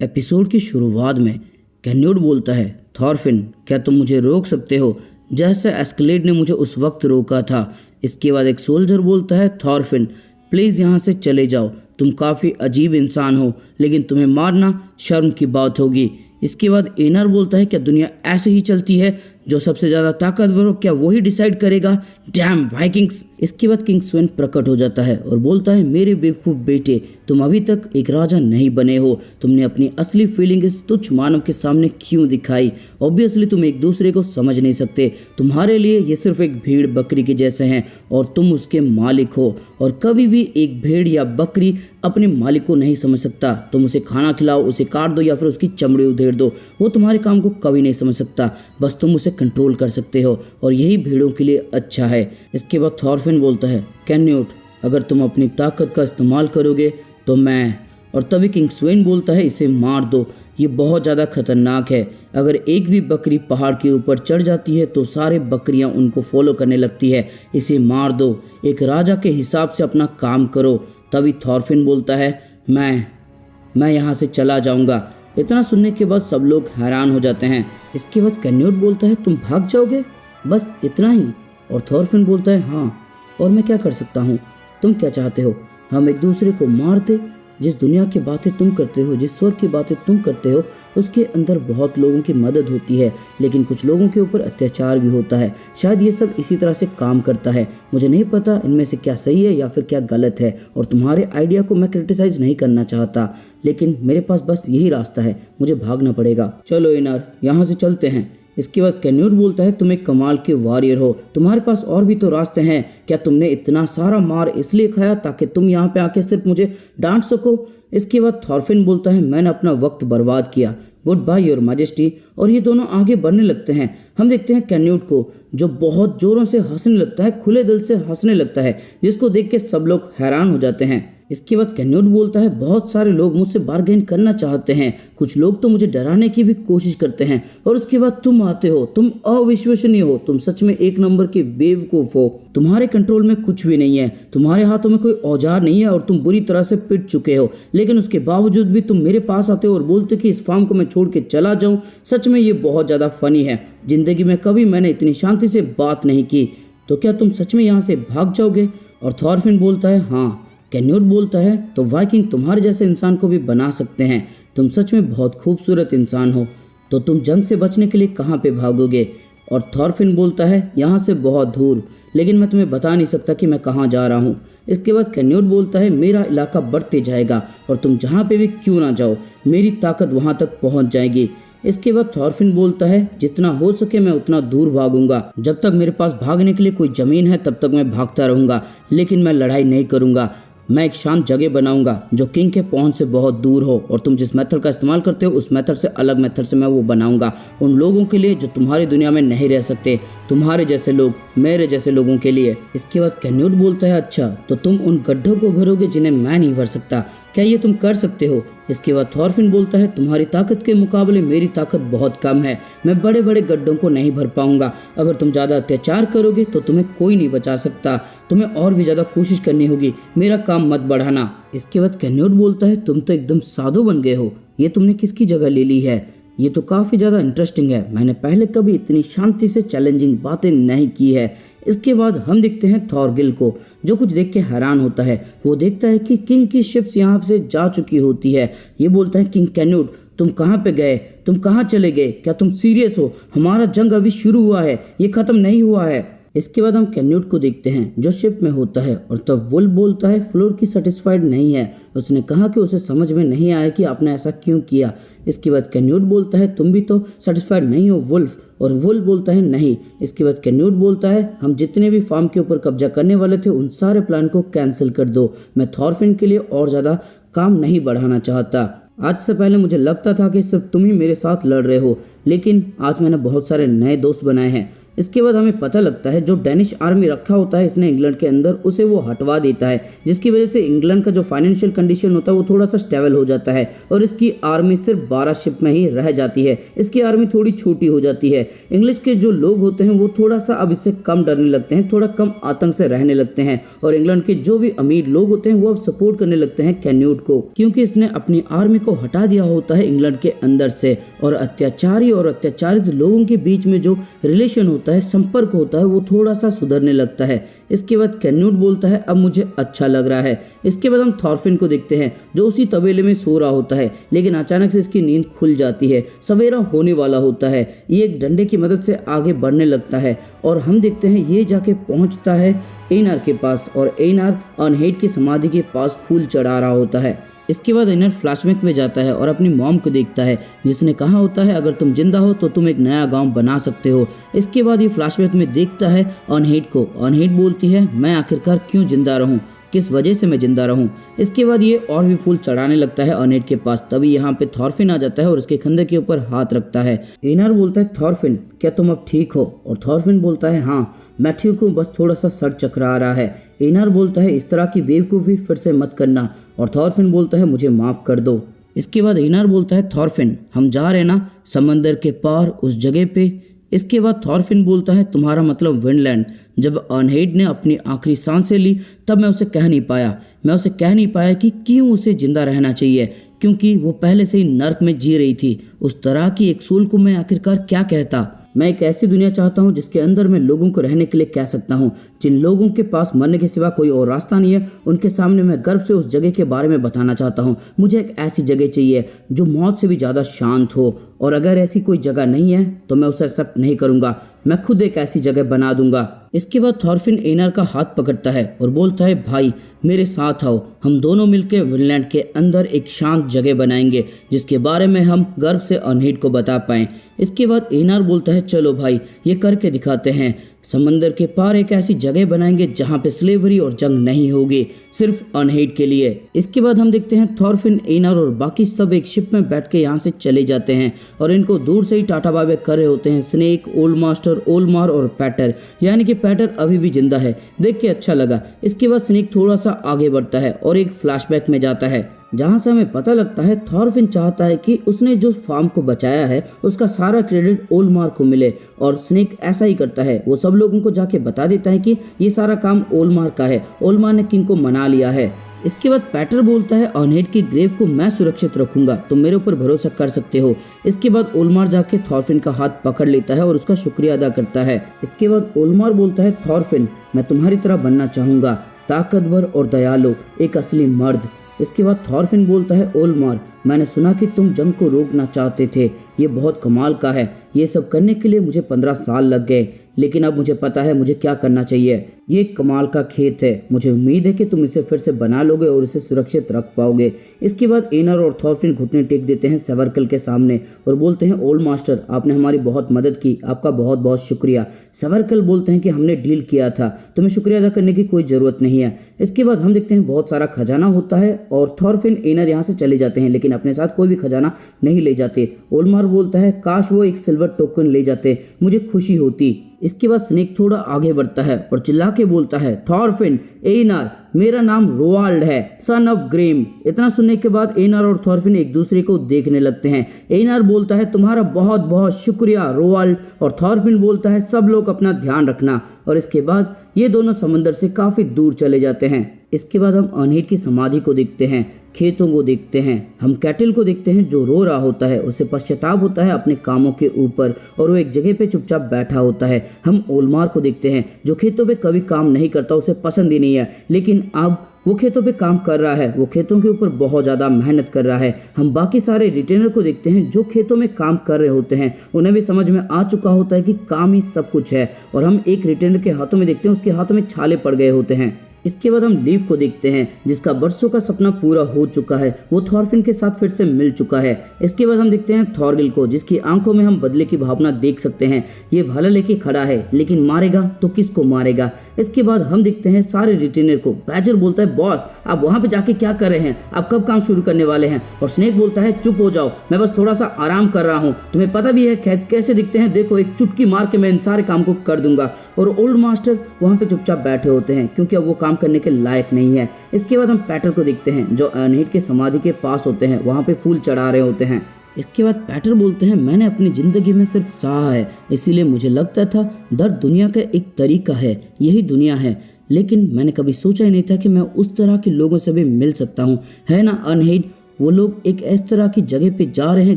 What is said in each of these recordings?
Episode की शुरुआत में कैन्योड बोलता है, थॉरफिन क्या तुम मुझे रोक सकते हो, जैसे एस्केलेड ने मुझे उस वक्त रोका था। इसके बाद एक सोल्जर बोलता है, थॉरफिन प्लीज़ यहाँ से चले जाओ, तुम काफ़ी अजीब इंसान हो, लेकिन तुम्हें मारना शर्म की बात होगी। इसके बाद एनर बोलता है, क्या दुनिया ऐसे ही चलती है, जो सबसे ज़्यादा ताकतवर हो क्या वही डिसाइड करेगा, डैम वाइकिंग्स। इसके बाद किंग स्वेन प्रकट हो जाता है और बोलता है, मेरे बेवकूफ़ बेटे, तुम अभी तक एक राजा नहीं बने हो, तुमने अपनी असली फीलिंग इस तुच्छ मानव के सामने क्यों दिखाई। ऑब्वियसली तुम एक दूसरे को समझ नहीं सकते, तुम्हारे लिए ये सिर्फ एक भेड़ बकरी के जैसे हैं और तुम उसके मालिक हो, और कभी भी एक भेड़ या बकरी अपने मालिक को नहीं समझ सकता। तुम उसे खाना खिलाओ, उसे काट दो या फिर उसकी चमड़ी उधेड़ दो, वो तुम्हारे काम को कभी नहीं समझ सकता, बस तुम उसे कंट्रोल कर सकते हो, और यही भेड़ों के लिए अच्छा है। इसके बाद थॉरफिन बोलता है, कैन्योड अगर तुम अपनी ताकत का इस्तेमाल करोगे तो मैं, और तभी किंग स्वेन बोलता है, इसे मार दो, ये बहुत ज़्यादा खतरनाक है, अगर एक भी बकरी पहाड़ के ऊपर चढ़ जाती है तो सारे बकरियां उनको फॉलो करने लगती है, इसे मार दो, एक राजा के हिसाब से अपना काम करो। तभी थॉरफिन बोलता है, मैं यहाँ से चला जाऊँगा। इतना सुनने के बाद सब लोग हैरान हो जाते हैं। इसके बाद कैन्योड बोलता है, तुम भाग जाओगे, बस इतना ही। और थॉरफिन बोलता है, हाँ, और मैं क्या कर सकता हूँ, तुम क्या चाहते हो, हम एक दूसरे को मार दे। जिस दुनिया की बातें तुम करते हो, जिस स्वर्ग की बातें तुम करते हो, उसके अंदर बहुत लोगों की मदद होती है, लेकिन कुछ लोगों के ऊपर अत्याचार भी होता है। शायद ये सब इसी तरह से काम करता है, मुझे नहीं पता इनमें से क्या सही है या फिर क्या गलत है, और तुम्हारे आइडिया को मैं क्रिटिसाइज नहीं करना चाहता, लेकिन मेरे पास बस यही रास्ता है, मुझे भागना पड़ेगा। चलो इनर, यहाँ से चलते हैं। इसके बाद कैन्योड बोलता है, तुम एक कमाल के वॉरियर हो, तुम्हारे पास और भी तो रास्ते हैं, क्या तुमने इतना सारा मार इसलिए खाया ताकि तुम यहाँ पे आके सिर्फ मुझे डांट सको। इसके बाद थॉरफिन बोलता है, मैंने अपना वक्त बर्बाद किया, गुड बाय योर मैजेस्टी, और ये दोनों आगे बढ़ने लगते हैं। हम देखते हैं कैन्योड को, जो बहुत जोरों से हंसने लगता है, खुले दिल से हंसने लगता है, जिसको देख के सब लोग हैरान हो जाते हैं। इसके बाद कैन्योड बोलता है, बहुत सारे लोग मुझसे बार्गेन करना चाहते हैं, कुछ लोग तो मुझे डराने की भी कोशिश करते हैं, और उसके बाद तुम आते हो, तुम अविश्वसनीय हो, तुम सच में एक नंबर के बेवकूफ हो, तुम्हारे कंट्रोल में कुछ भी नहीं है, तुम्हारे हाथों में कोई औजार नहीं है, और तुम बुरी तरह से पिट चुके हो, लेकिन उसके बावजूद भी तुम मेरे पास आते हो और बोलते कि इस फार्म को मैं छोड़ के चला जाऊं। सच में ये बहुत ज़्यादा फनी है, जिंदगी में कभी मैंने इतनी शांति से बात नहीं की, तो क्या तुम सच में यहाँ से भाग जाओगे। और थॉरफिन बोलता है, हाँ। कैन्योड बोलता है, तो वाइकिंग तुम्हारे जैसे इंसान को भी बना सकते हैं, तुम सच में बहुत खूबसूरत इंसान हो, तो तुम जंग से बचने के लिए कहाँ पे भागोगे। और थॉरफिन बोलता है, यहाँ से बहुत दूर, लेकिन मैं तुम्हें बता नहीं सकता कि मैं कहाँ जा रहा हूँ। इसके बाद कैन्योड बोलता है, मेरा इलाका बढ़ते जाएगा और तुम जहाँ पे भी क्यों ना जाओ, मेरी ताकत वहाँ तक पहुँच जाएगी। इसके बाद थॉरफिन बोलता है, जितना हो सके मैं उतना दूर भागूंगा, जब तक मेरे पास भागने के लिए कोई ज़मीन है तब तक मैं भागता रहूँगा, लेकिन मैं लड़ाई नहीं करूँगा, मैं एक शांत जगह बनाऊंगा जो किंग के पहुंच से बहुत दूर हो, और तुम जिस मेथड का इस्तेमाल करते हो उस मेथड से अलग मेथड से मैं वो बनाऊंगा, उन लोगों के लिए जो तुम्हारी दुनिया में नहीं रह सकते, तुम्हारे जैसे लोग, मेरे जैसे लोगों के लिए। इसके बाद कैन्योड बोलता है, अच्छा तो तुम उन गड्ढों को भरोगे जिन्हें मैं नहीं भर सकता, क्या ये तुम कर सकते हो। इसके बाद थॉरफिन बोलता है, तुम्हारी ताकत के मुकाबले मेरी ताकत बहुत कम है, मैं बड़े बड़े गड्ढों को नहीं भर पाऊंगा, अगर तुम ज़्यादा अत्याचार करोगे तो तुम्हें कोई नहीं बचा सकता, तुम्हें और भी ज़्यादा कोशिश करनी होगी, मेरा काम मत बढ़ाना। इसके बाद कैन्योड बोलता है, तुम तो एकदम साधु बन गए हो, ये तुमने किसकी जगह ले ली है, ये तो काफ़ी ज़्यादा इंटरेस्टिंग है, मैंने पहले कभी इतनी शांति से चैलेंजिंग बातें नहीं की है। इसके बाद हम देखते हैं थॉरगिल को, जो कुछ देख के हैरान होता है, वो देखता है कि किंग की शिप्स यहाँ से जा चुकी होती है। ये बोलता है, किंग कैन्योड तुम कहाँ पे गए, तुम कहाँ चले गए, क्या तुम सीरियस हो, हमारा जंग अभी शुरू हुआ है, ये ख़त्म नहीं हुआ है। इसके बाद हम कैन्योड को देखते हैं जो शिप में होता है, और तब वुल्फ बोलता है, फ्लोर की सेटिस्फाइड नहीं है, उसने कहा कि उसे समझ में नहीं आया कि आपने ऐसा क्यों किया। इसके बाद कैन्योड बोलता है, तुम भी तो सेटिस्फाइड नहीं हो वुल्फ, और वुल्फ बोलता है नहीं। इसके बाद कैन्योड बोलता है, हम जितने भी फार्म के ऊपर कब्जा करने वाले थे उन सारे प्लान को कैंसिल कर दो, मैं थॉरफिन के लिए और ज़्यादा काम नहीं बढ़ाना चाहता। आज से पहले मुझे लगता था कि सिर्फ तुम ही मेरे साथ लड़ रहे हो, लेकिन आज मैंने बहुत सारे नए दोस्त बनाए हैं। इसके बाद हमें पता लगता है जो डेनिश आर्मी रखा होता है इसने इंग्लैंड के अंदर, उसे वो हटवा देता है, जिसकी वजह से इंग्लैंड का जो फाइनेंशियल कंडीशन होता है वो थोड़ा सा स्टेबल हो जाता है और इसकी आर्मी सिर्फ 12 शिप में ही रह जाती है। इसकी आर्मी थोड़ी छोटी हो जाती है। इंग्लिश के जो लोग होते हैं वो थोड़ा सा अब इससे कम डरने लगते हैं, थोड़ा कम आतंक से रहने लगते हैं और इंग्लैंड के जो भी अमीर लोग होते हैं वो अब सपोर्ट करने लगते हैं कैन्यूट को, क्योंकि इसने अपनी आर्मी को हटा दिया होता है इंग्लैंड के अंदर से और अत्याचारी और अत्याचारित लोगों के बीच में जो रिलेशन होता है, संपर्क होता है, वो थोड़ा सा सुधरने लगता है। इसके बाद कैन्यूट बोलता है अब मुझे अच्छा लग रहा है। इसके बाद हम थॉरफिन को देखते हैं जो उसी तबेले में सो रहा होता है, लेकिन अचानक से इसकी नींद खुल जाती है। सवेरा होने वाला होता है। ये एक डंडे की मदद से आगे बढ़ने लगता है और हम देखते हैं ये जाके पहुंचता है एनार के पास और एनार अनहेड की समाधि के पास फूल चढ़ा रहा होता है। इसके बाद एनार फ्लैशबैक में जाता है और अपनी मॉम को देखता है जिसने कहा होता है अगर तुम जिंदा हो तो तुम एक नया गांव बना सकते हो। इसके बाद ये फ्लैशबैक में देखता है अनहेड को। अनहेड बोलती है मैं आखिरकार क्यों जिंदा रहूं, किस वजह से मैं जिंदा रहूं। इसके बाद ये और भी फूल चढ़ाने लगता है अनहेड के पास। तभी यहाँ पे थॉरफिन आ जाता है और उसके कंधे के ऊपर हाथ रखता है। एनार बोलता है थॉरफिन क्या तुम अब ठीक हो? और थॉरफिन बोलता है हाँ मैं ठीक हूँ, बस थोड़ा सा सर चकरा रहा है। एनार बोलता है इस तरह की बेवकूफ़ी फिर से मत करना और थॉरफिन बोलता है मुझे माफ़ कर दो। इसके बाद एनार बोलता है थॉरफिन हम जा रहे ना समंदर के पार उस जगह पे। इसके बाद थॉरफिन बोलता है तुम्हारा मतलब विंडलैंड। जब अनहेड ने अपनी आखिरी सांसें ली तब मैं उसे कह नहीं पाया कि क्यों उसे जिंदा रहना चाहिए, क्योंकि वो पहले से ही नर्क में जी रही थी। उस तरह की एक सोल को मैं आखिरकार क्या कहता। मैं एक ऐसी दुनिया चाहता हूँ जिसके अंदर मैं लोगों को रहने के लिए कह सकता हूँ। जिन लोगों के पास मरने के सिवा कोई और रास्ता नहीं है उनके सामने मैं गर्व से उस जगह के बारे में बताना चाहता हूँ। मुझे एक ऐसी जगह चाहिए जो मौत से भी ज़्यादा शांत हो और अगर ऐसी कोई जगह नहीं है तो मैं उसे एक्सेप्ट नहीं करूँगा। मैं खुद एक ऐसी जगह बना दूंगा। इसके बाद थॉरफिन एनार का हाथ पकड़ता है और बोलता है भाई मेरे साथ आओ, हम दोनों मिलकर विनलैंड के अंदर एक शांत जगह बनाएंगे जिसके बारे में हम गर्व से अनहेड को बता पाएं। इसके बाद एनार बोलता है चलो भाई ये करके दिखाते हैं। समंदर के पार एक ऐसी जगह बनाएंगे जहाँ पे स्लेवरी और जंग नहीं होगी, सिर्फ अनहेड के लिए। इसके बाद हम देखते हैं थॉरफिन एनार और बाकी सब एक शिप में बैठ के यहाँ से चले जाते हैं और इनको दूर से ही टाटा बाय बाय कर रहे होते हैं स्नेक, ओल्ड मास्टर, ओलमार और पैटर, यानी कि पैटर अभी भी जिंदा है। देख के अच्छा लगा। इसके बाद स्नेक थोड़ा सा आगे बढ़ता है और एक फ्लैशबैक में जाता है जहाँ से हमें पता लगता है थॉरफिन चाहता है कि उसने जो फार्म को बचाया है उसका सारा क्रेडिट ओलमार को मिले और स्नेक ऐसा ही करता है। वो सब लोगों को जाके बता देता है कि ये सारा काम ओलमार का है, ओलमार ने किंग को मना लिया है। इसके बाद पैटर बोलता है अनहेड की ग्रेव को मैं सुरक्षित रखूंगा, तुम मेरे ऊपर भरोसा कर सकते हो। इसके बाद ओलमार जाके थॉरफिन का हाथ पकड़ लेता है और उसका शुक्रिया अदा करता है। इसके बाद ओलमार बोलता है थॉरफिन मैं तुम्हारी तरह बनना चाहूंगा, ताकतवर और दयालु, एक असली मर्द। इसके बाद थॉरफिन बोलता है ओलमार मैंने सुना कि तुम जंग को रोकना चाहते थे, ये बहुत कमाल का है। ये सब करने के लिए मुझे 15 साल लग गए, लेकिन अब मुझे पता है मुझे क्या करना चाहिए। ये एक कमाल का खेत है, मुझे उम्मीद है कि तुम इसे फिर से बना लोगे और इसे सुरक्षित रख पाओगे। इसके बाद एनार और थॉरफिन घुटने टेक देते हैं सेवर्कल के सामने और बोलते हैं ओल्ड मास्टर आपने हमारी बहुत मदद की, आपका बहुत बहुत शुक्रिया। सेवर्कल बोलते हैं कि हमने डील किया था, तुम्हें शुक्रिया अदा करने की कोई ज़रूरत नहीं है। इसके बाद हम देखते हैं बहुत सारा खजाना होता है और थॉरफिन एनार यहाँ से चले जाते हैं, लेकिन अपने साथ कोई भी खजाना नहीं ले जाते। ओलमार बोलता है काश वो एक सिल्वर टोकन ले जाते, मुझे खुशी होती। इसके बाद स्नेक थोड़ा आगे बढ़ता है और चिल्ला के बोलता है थॉरफिन एनार मेरा नाम रोवाल्ड है, सन ऑफ ग्रेम। इतना सुनने के बाद एनार और थॉरफिन एक दूसरे को देखने लगते हैं। एनार बोलता है तुम्हारा बहुत बहुत शुक्रिया रोवाल्ड और थॉरफिन बोलता है सब लोग अपना ध्यान रखना। और इसके बाद ये दोनों समंदर से काफी दूर चले जाते हैं। इसके बाद हम अनहेड की समाधि को देखते हैं, खेतों को देखते हैं, हम कैटल को देखते हैं जो रो रहा होता है, उसे पश्चाताप होता है अपने कामों के ऊपर और वो एक जगह पे चुपचाप बैठा होता है। हम ओलमार को देखते हैं जो खेतों पे कभी काम नहीं करता, उसे पसंद ही नहीं है, लेकिन अब वो खेतों पे काम कर रहा है, वो खेतों के ऊपर बहुत ज़्यादा मेहनत कर रहा है। हम बाकी सारे रिटेनर को देखते हैं जो खेतों में काम कर रहे होते हैं, उन्हें भी समझ में आ चुका होता है कि काम ही सब कुछ है। और हम एक रिटेनर के हाथों में देखते हैं उसके हाथों में छाले पड़ गए होते हैं। इसके बाद हम लीव को देखते हैं जिसका बरसों का सपना पूरा हो चुका है, वो थॉरफिन के साथ फिर से मिल चुका है। इसके बाद हम देखते हैं थॉरगिल को जिसकी आंखों में हम बदले की भावना देख सकते हैं। ये भाला लेके खड़ा है, लेकिन मारेगा तो किसको मारेगा? इसके बाद हम दिखते हैं सारे रिटेनर को। बैजर बोलता है बॉस आप वहाँ पे जाके क्या कर रहे हैं, आप कब काम शुरू करने वाले हैं। और स्नेक बोलता है चुप हो जाओ, मैं बस थोड़ा सा आराम कर रहा हूँ, तुम्हें पता भी है कैसे दिखते हैं, देखो एक चुटकी मार के मैं इन सारे काम को कर दूंगा। और ओल्ड मास्टर वहाँ पे चुपचाप बैठे होते हैं क्योंकि अब वो काम करने के लायक नहीं है। इसके बाद हम पैटर को देखते हैं जो अनहिड के समाधि के पास होते हैं, वहाँ पे फूल चढ़ा रहे होते हैं। इसके बाद पैटर बोलते हैं मैंने अपनी ज़िंदगी में सिर्फ सहा है, इसीलिए मुझे लगता था दर्द दुनिया का एक तरीका है, यही दुनिया है, लेकिन मैंने कभी सोचा ही नहीं था कि मैं उस तरह के लोगों से भी मिल सकता हूँ, है ना अनहिड। वो लोग एक इस तरह की जगह पे जा रहे हैं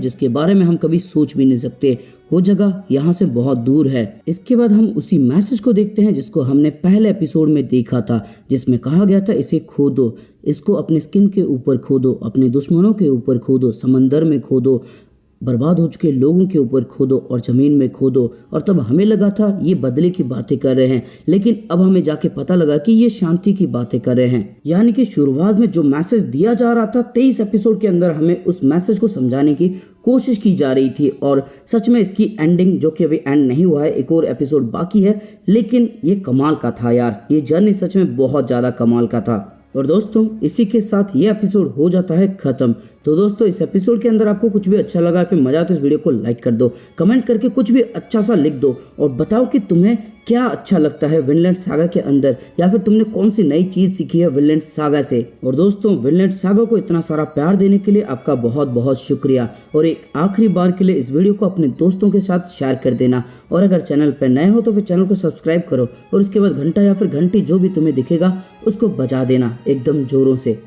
जिसके बारे में हम कभी सोच भी नहीं सकते, वो जगह यहाँ से बहुत दूर है। इसके बाद हम उसी मैसेज को देखते हैं जिसको हमने पहले एपिसोड में देखा था, जिसमें कहा गया था इसे खो दो, इसको अपने स्किन के ऊपर खो दो, अपने दुश्मनों के ऊपर खो दो, समंदर में खो दो, बर्बाद हो चुके लोगों के ऊपर खो दो और ज़मीन में खो दो। और तब हमें लगा था ये बदले की बातें कर रहे हैं, लेकिन अब हमें जाके पता लगा कि ये शांति की बातें कर रहे हैं। यानी कि शुरुआत में जो मैसेज दिया जा रहा था 23 एपिसोड के अंदर हमें उस मैसेज को समझाने की कोशिश की जा रही थी। और सच में इसकी एंडिंग जो कि अभी एंड नहीं हुआ है, एक और एपिसोड बाकी है, लेकिन ये कमाल का था यार, ये जर्नी सच में बहुत ज़्यादा कमाल का था। और दोस्तों इसी के साथ ये एपिसोड हो जाता है खत्म। तो दोस्तों इस एपिसोड के अंदर आपको कुछ भी अच्छा लगा फिर मजा तो इस वीडियो को लाइक कर दो, कमेंट करके कुछ भी अच्छा सा लिख दो और बताओ कि तुम्हें क्या अच्छा लगता है विनलैंड सागा के अंदर, या फिर तुमने कौन सी नई चीज सीखी है विनलैंड सागा से। और दोस्तों विनलैंड सागा को इतना सारा प्यार देने के लिए आपका बहुत बहुत शुक्रिया। और एक आखिरी बार के लिए इस वीडियो को अपने दोस्तों के साथ शेयर कर देना, और अगर चैनल पर नए हो तो फिर चैनल को सब्सक्राइब करो और उसके बाद घंटा या फिर घंटी जो भी तुम्हें दिखेगा उसको बजा देना एकदम जोरों से।